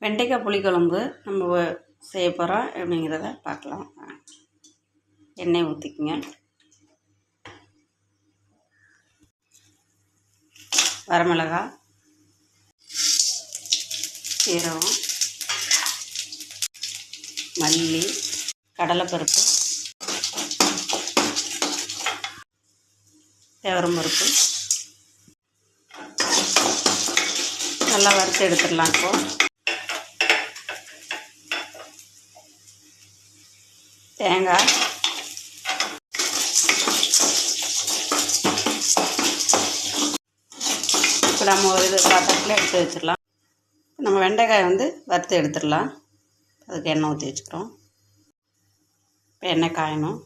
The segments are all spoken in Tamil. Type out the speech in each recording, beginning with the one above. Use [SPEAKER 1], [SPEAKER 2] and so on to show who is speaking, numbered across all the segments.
[SPEAKER 1] வெண்டைக்காய் புளிக்குழம்பு நம்ம செய்ய போகிறோம் அப்படிங்கிறத பார்க்கலாம். எண்ணெய் ஊற்றிக்குங்க. வரமிளகாய், சீரகம், மல்லி, கடலைப்பருப்பு, துவரம்பருப்பு நல்லா வறுத்து எடுத்துடலாம். இப்போது தேங்காய், இப்போ நம்ம ஒரு இது பாத்திரத்தில் எடுத்து வச்சிடலாம். நம்ம வெண்டைக்காயை வறுத்து எடுத்துடலாம். அதுக்கு எண்ணெய் ஊற்றி வச்சுக்கிறோம். இப்போ எண்ணெய் காயணும்.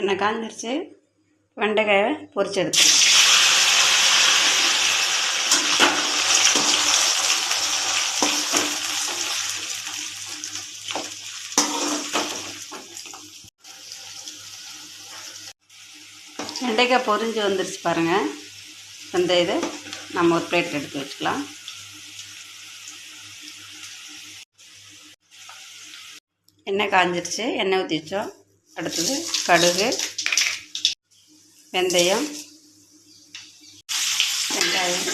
[SPEAKER 1] எண்ணெய் காய்ஞ்சிருச்சு. வெண்டைக்காயை பொரித்து எடுத்துக்கலாம். வெண்டைக்காய் பொரிஞ்சு வந்துருச்சு பாருங்கள். இந்த இதை நம்ம ஒரு பிளேட் எடுத்து வச்சுக்கலாம். எண்ணெய் காய்ஞ்சிருச்சு. எண்ணெய் ஊற்றி வச்சோம். அடுத்தது கடுகு, வெந்தயம், வெங்காயம்.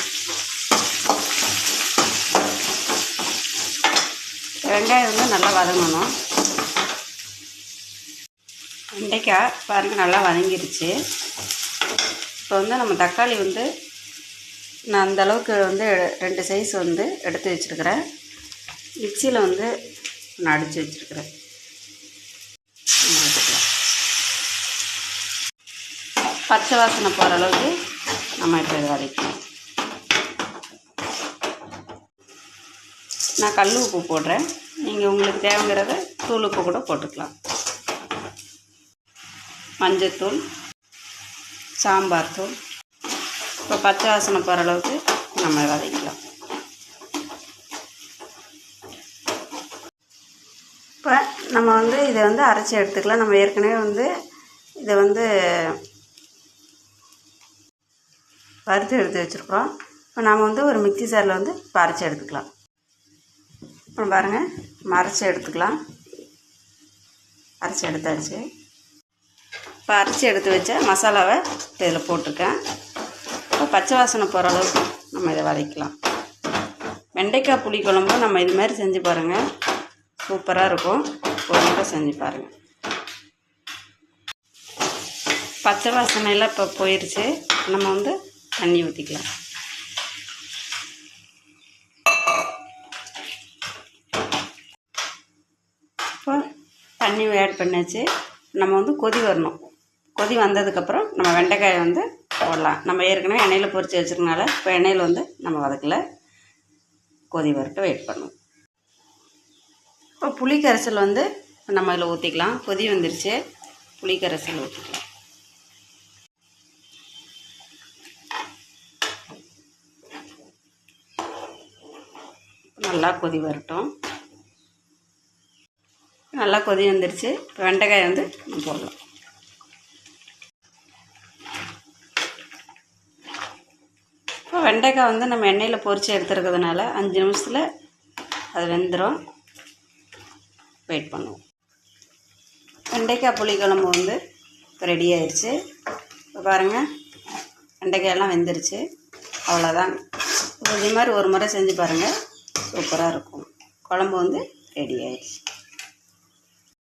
[SPEAKER 1] வெங்காயம் நல்லா வதங்கணும். வெண்டைக்காய் பாருங்கள் நல்லா வதங்கிருச்சு. இப்போ நம்ம தக்காளி நான் அந்தளவுக்கு 2 சைஸ் எடுத்து வச்சுருக்கிறேன். மிக்சியில் நான் அடித்து வச்சுருக்கிறேன். பச்சை வாசனை போகிற அளவுக்கு நம்ம இப்போ இதை வதக்கலாம். நான் கல் உப்பு போடுறேன். நீங்கள் உங்களுக்கு தேவைங்கிறத தூள் உப்பு கூட போட்டுக்கலாம். மஞ்சத்தூள், சாம்பார் தூள். இப்போ பச்சை வாசனை போகிற அளவுக்கு நம்ம வதக்கலாம். இப்போ நம்ம இதை அரைச்சி எடுத்துக்கலாம். நம்ம ஏற்கனவே இதை வறுத்து எடுத்து வச்சுருக்குறோம். இப்போ நாம் ஒரு மிக்சி ஜாரில் இப்போ அரைச்சி எடுத்துக்கலாம். இப்போ பாருங்கள், நம்ம அரைச்சி எடுத்துக்கலாம். அரைச்சி எடுத்தாச்சு. இப்போ அரைச்சி எடுத்து வச்ச மசாலாவை இதில் போட்டிருக்கேன். இப்போ பச்சை வாசனை போகிற அளவுக்கு நம்ம இதை வதக்கலாம். வெண்டைக்காய் புளிக்குழம்பு நம்ம இது மாதிரி செஞ்சு பாருங்கள். சூப்பராக இருக்கும். ஒரு முறை செஞ்சு பாருங்கள். பச்சை வாசனையெல்லாம் இப்போ போயிடுச்சு. நம்ம தண்ணி ஊற்றிக்கலாம். இப்போ தண்ணி ஆட் பண்ணியாச்சு. நம்ம கொதி வரணும். கொதி வந்ததுக்கப்புறம் நம்ம வெண்டைக்காயை போடலாம். நம்ம ஏற்கனவே எண்ணெயில் பொரித்து வச்சுருக்கனால இப்போ எண்ணெயில் நம்ம வதக்கலை. கொதி வரட்டு வெயிட் பண்ணுவோம். இப்போ புளி கரைசல் நம்ம இதில் ஊற்றிக்கலாம். கொதி வந்துருச்சு. புளி கரைசல் ஊற்றிக்கலாம். நல்லா கொதி வரட்டும். நல்லா கொதி வந்துருச்சு. இப்போ வெண்டைக்காய் போடலாம். இப்போ வெண்டைக்காய் நம்ம எண்ணெயில் பொரித்து எடுத்துருக்கிறதுனால 5 நிமிஷத்தில் அது வெந்துடும். வெயிட் பண்ணுவோம். வெண்டைக்காய் புளிக்குழம்பு இப்போ ரெடி ஆயிடுச்சு. இப்போ பாருங்கள், வெண்டைக்காயெல்லாம் வெந்துருச்சு. அவ்வளோதான். இதே மாதிரி ஒரு முறை செஞ்சு பாருங்கள். சூப்பராக இருக்கும். குழம்பு ரெடி ஆயிடுச்சு.